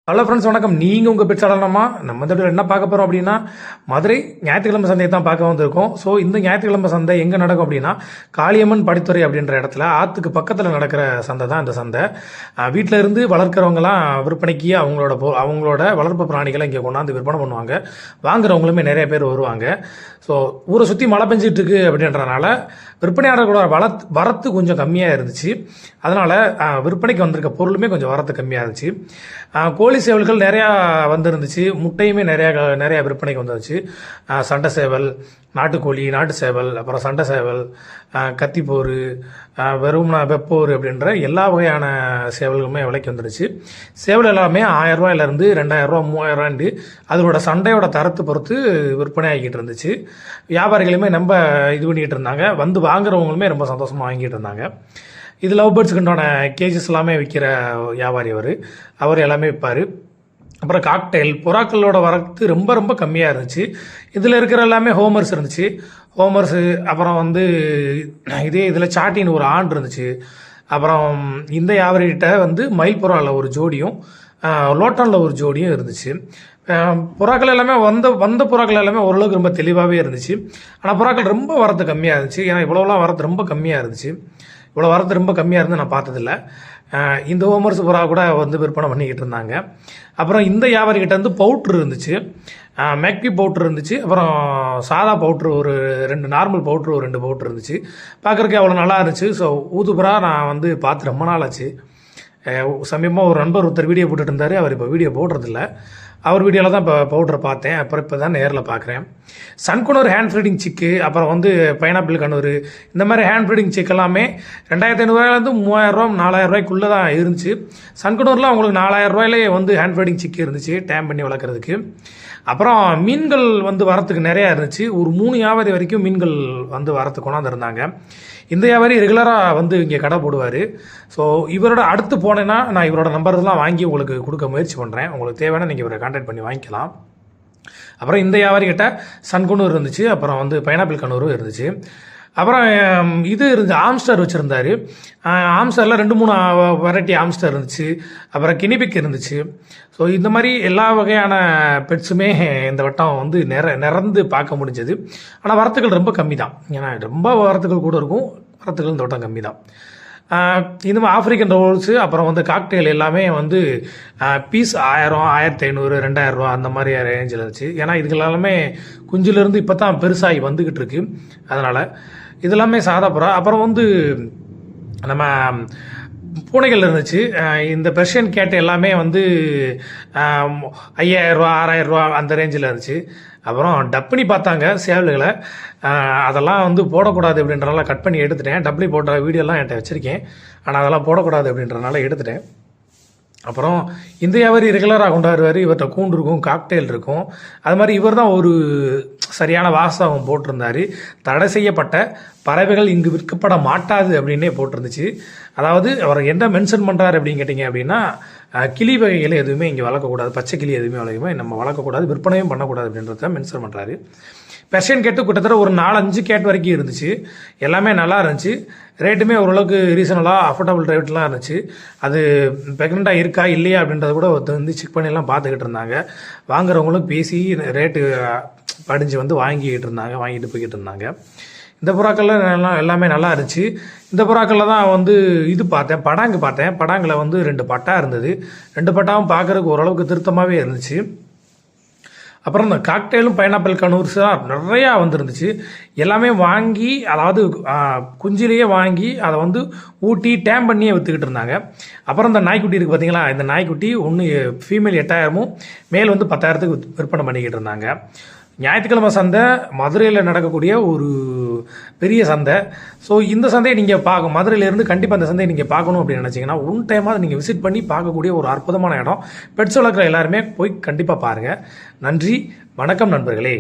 Hello friends, வணக்கம். நீங்கள் உங்கள் பெட் சடலமா நம்ம இந்த என்ன பார்க்க போகிறோம் அப்படின்னா, மதுரை ஞாயிற்றுக்கிழமை சந்தையை தான் பார்க்க வந்திருக்கோம். ஸோ இந்த ஞாயிற்றுக்கிழமை சந்தை எங்கே நடக்கும் அப்படின்னா, காளியம்மன் படித்துறை அப்படின்ற இடத்துல ஆற்றுக்கு பக்கத்தில் நடக்கிற சந்தை தான் இந்த சந்தை. வீட்டில் இருந்து வளர்க்குறவங்களாம் விற்பனைக்கு அவங்களோட வளர்ப்பு பிராணிகளை இங்கே கொண்டாந்து விற்பனை பண்ணுவாங்க. வாங்குறவங்களுமே நிறைய பேர் வருவாங்க. ஸோ ஊரை சுற்றி மழை பெஞ்சிட்டு இருக்கு அப்படின்றனால விற்பனையாளர்களோட வரத்து கொஞ்சம் கம்மியாக இருந்துச்சு. அதனால் விற்பனைக்கு வந்திருக்க பொருளுமே கொஞ்சம் வரத்து கம்மியாக இருந்துச்சு. கோழி சேவல்கள் நிறையா வந்துருந்துச்சு. முட்டையுமே நிறையா விற்பனைக்கு வந்துருச்சு. சண்டை சேவல், நாட்டுக்கோழி, நாட்டு சேவல், அப்புறம் சண்டை சேவல், கத்திப்போர், வெறும் வெப்போர் அப்படின்ற எல்லா வகையான சேவல்களுமே விலைக்கு வந்துருச்சு. சேவல் எல்லாமே 1000 ரூபாயிலேருந்து 2000 ரூபா 3000 அதோட சண்டையோட தரத்தை பொறுத்து விற்பனை ஆகிக்கிட்டு இருந்துச்சு. வியாபாரிகளுமே ரொம்ப இது பண்ணிக்கிட்டு இருந்தாங்க. வந்து வாங்குறவங்களுமே ரொம்ப சந்தோஷமாக வாங்கிட்டு இருந்தாங்க. இது லவ் பேர்ட்ஸுக்குண்டான கேஜஸ் எல்லாமே விற்கிற வியாபாரி அவர் எல்லாமே விற்பார். அப்புறம் காக்டெயில் புறாக்களோட வரத்து ரொம்ப ரொம்ப கம்மியாக இருந்துச்சு. இதில் இருக்கிற எல்லாமே ஹோமர்ஸ் இருந்துச்சு. ஹோமர்ஸு அப்புறம் இதில் சாட்டின்னு ஒரு ஆண் இருந்துச்சு. அப்புறம் இந்த வியாபாரிகிட்ட மயில் புறாவில் ஒரு ஜோடியும் லோட்டனில் ஒரு ஜோடியும் இருந்துச்சு. புறாக்கள் எல்லாமே வந்த புறாக்கள் எல்லாமே ஓரளவுக்கு ரொம்ப தெளிவாகவே இருந்துச்சு. ஆனால் புறாக்கள் ரொம்ப வரத்து கம்மியாக இருந்துச்சு. ஏன்னா இவ்வளோலாம் வரத்து ரொம்ப கம்மியாக இருந்துச்சு. இவ்வளோ வரது ரொம்ப கம்மியாக இருந்து நான் பார்த்ததில்ல. இந்த ஹோமர்ஸ் புறா கூட விற்பனை பண்ணிக்கிட்டு இருந்தாங்க. அப்புறம் இந்த வியாபாரிகிட்ட பவுட்ரு இருந்துச்சு. மேக்பி பவுட்ரு இருந்துச்சு. அப்புறம் சாதா பவுட்ரு ஒரு 2 நார்மல் பவுட்ரு ஒரு 2 பவுட்ரு இருந்துச்சு. பார்க்குறதுக்கு அவ்வளோ நல்லா இருந்துச்சு. ஸோ ஊதுபுறா நான் பார்த்து ரொம்ப நாள் ஆச்சு. சமீபமாக ஒரு நண்பர் ஒருத்தர் வீடியோ போட்டுட்டு இருந்தார். அவர் இப்போ வீடியோ போடுறதில்ல. அவர் வீடியோவில் தான் இப்போ பவுடரை பார்த்தேன். அப்புறம் இப்போ தான் நேரில் பார்க்குறேன். சன்குனூர் ஹேண்ட் ஃபீடிங் சிக்கு, அப்புறம் பைனாப்பிள் கண்ணூர், இந்த மாதிரி ஹேண்ட் ஃபீடிங் சிக் எல்லாமே 2500 ரூபாயிலேருந்து 3000 ரூபா 4000 ரூபாய்க்குள்ளே தான் இருந்துச்சு. சன்குனூரில் உங்களுக்கு 4000 ரூபாயிலே ஹேண்ட் ஃபீடிங் சிக்கு இருந்துச்சு டேம் பண்ணி வளர்க்குறதுக்கு. அப்புறம் மீன்கள் வரத்துக்கு நிறையா இருந்துச்சு. ஒரு 3 வியாபாரி வரைக்கும் மீன்கள் வரத்துக்கு கொண்டாந்துருந்தாங்க. இந்த வியாபாரி ரெகுலராக இங்கே கடை போடுவார். ஸோ இவரோட அடுத்து போனேன்னா நான் இவரோட நம்பர்லாம் வாங்கி உங்களுக்கு கொடுக்க முயற்சி பண்ணுறேன். உங்களுக்கு தேவைன்னா நீங்கள் இவரை கான்டாக்ட் பண்ணி வாங்கிக்கலாம். அப்புறம் இந்த வியாபாரிகிட்ட சன்குனூர் இருந்துச்சு. அப்புறம் பைனாப்பிள் கண்ணூரும் இருந்துச்சு. அப்புறம் இது ஆம்ஸ்டர் வச்சுருந்தார். ஆம்ஸ்டரில் 2-3 வெரைட்டி ஆம்ஸ்டர் இருந்துச்சு. அப்புறம் கினிபிக் இருந்துச்சு. ஸோ இந்த மாதிரி எல்லா வகையான பெட்ஸுமே இந்த வட்டம் நிறந்து பார்க்க முடிஞ்சது. ஆனால் வரத்துக்கள் ரொம்ப கம்மி தான். ஏன்னா ரொம்ப வரத்துக்கள் கூட இருக்கும், வரத்துக்கள் இந்த வட்டம் கம்மி தான். இந்த மாதிரி ஆஃப்ரிக்கன் ரோல்ஸு, அப்புறம் காக்டெயில் எல்லாமே பீஸ் 1000, 1500, 2000 ரூபா அந்த மாதிரி ரேஞ்சில் இருந்துச்சு. ஏன்னா இதுகளெல்லாமே குஞ்சிலேருந்து இப்போ தான் பெருசாகி வந்துக்கிட்டு இருக்கு. அதனால் இதெல்லாமே சாதா புறா. அப்புறம் நம்ம பூனைகள் இருந்துச்சு. இந்த பெர்ஷியன் கேட் எல்லாமே 5000 ரூபா 6000 ரூபா அந்த ரேஞ்சில் இருந்துச்சு. அப்புறம் டப்புனி பார்த்தாங்க சேவல்களை. அதெல்லாம் போடக்கூடாது அப்படின்றனால கட் பண்ணி எடுத்துட்டேன். டப்ளி போட்ட வீடியோலாம் என்கிட்ட வச்சுருக்கேன். ஆனால் அதெல்லாம் போடக்கூடாது அப்படின்றனால எடுத்துட்டேன். அப்புறம் இந்த வியாபாரி ரெகுலராக கொண்டாடுவார். இவர்கிட்ட கூண்டு இருக்கும், காக்டெயில் இருக்கும். அது மாதிரி இவர் தான் ஒரு சரியான வாசகம் போட்டிருந்தார். தடை செய்யப்பட்ட பறவைகள் இங்கு விற்கப்பட மாட்டாது அப்படின்னே போட்டிருந்துச்சு. அதாவது அவர் என்ன மென்ஷன் பண்ணுறாரு அப்படின்னு கேட்டிங்க அப்படின்னா, கிளி வகைகள் எதுவுமே இங்கே வளர்க்கக்கூடாது, பச்சை கிளி எதுவுமே நம்ம வளர்க்கக்கூடாது, விற்பனையும் பண்ணக்கூடாது அப்படின்றத மென்ஷன் பண்ணுறாரு. பெர்ஷியன் கேட்டு கிட்டத்தட்ட ஒரு 4-5 கேட் வரைக்கும் இருந்துச்சு. எல்லாமே நல்லா இருந்துச்சு. ரேட்டுமே ஓரளவுக்கு ரீசனலாக அஃபோர்டபுள் ரேட்லாம் இருந்துச்சு. அது ப்ரெக்னெண்ட்டாக இருக்கா இல்லையா அப்படின்றத கூட செக் பண்ணிலாம் பார்த்துக்கிட்டு இருந்தாங்க. வாங்குறவங்களும் பேசி ரேட்டு படிஞ்சு வாங்கிட்டு போய்கிட்டு இருந்தாங்க. இந்த புறாக்களில் எல்லாமே நல்லா இருந்துச்சு. இந்த புறாக்களில் தான் இது பார்த்தேன், படாங்கில் 2 பட்டா இருந்தது. 2 பட்டாவும் பார்க்குறதுக்கு ஓரளவுக்கு திருத்தமாகவே இருந்துச்சு. அப்புறம் இந்த காக்டெயிலும் பைனாப்பிள் கண்ணூர்ஸாக நிறையா வந்துருந்துச்சு. எல்லாமே வாங்கி, அதாவது குஞ்சிலேயே வாங்கி அதை ஊட்டி டேம் பண்ணியே விற்றுக்கிட்டு இருந்தாங்க. அப்புறம் இந்த நாய்க்குட்டி இருக்குது பார்த்தீங்களா, இந்த நாய்க்குட்டி ஒன்று ஃபீமேல் 8000, மேல் 10,000க்கு விற்பனை பண்ணிக்கிட்டு இருந்தாங்க. ஞாயிற்றுக்கிழமை சந்தை மதுரையில் நடக்கக்கூடிய ஒரு பெரிய சந்தை. ஸோ இந்த சந்தையை நீங்கள் மதுரையிலேருந்து கண்டிப்பாக அந்த சந்தையை நீங்கள் பார்க்கணும் அப்படின்னு நினச்சிங்கன்னா ஒன் டைமாக நீங்கள் விசிட் பண்ணி பார்க்கக்கூடிய ஒரு அற்புதமான இடம். பெட்ஸ் வளர்க்குற எல்லாருமே போய் கண்டிப்பாக பாருங்கள். நன்றி, வணக்கம் நண்பர்களே.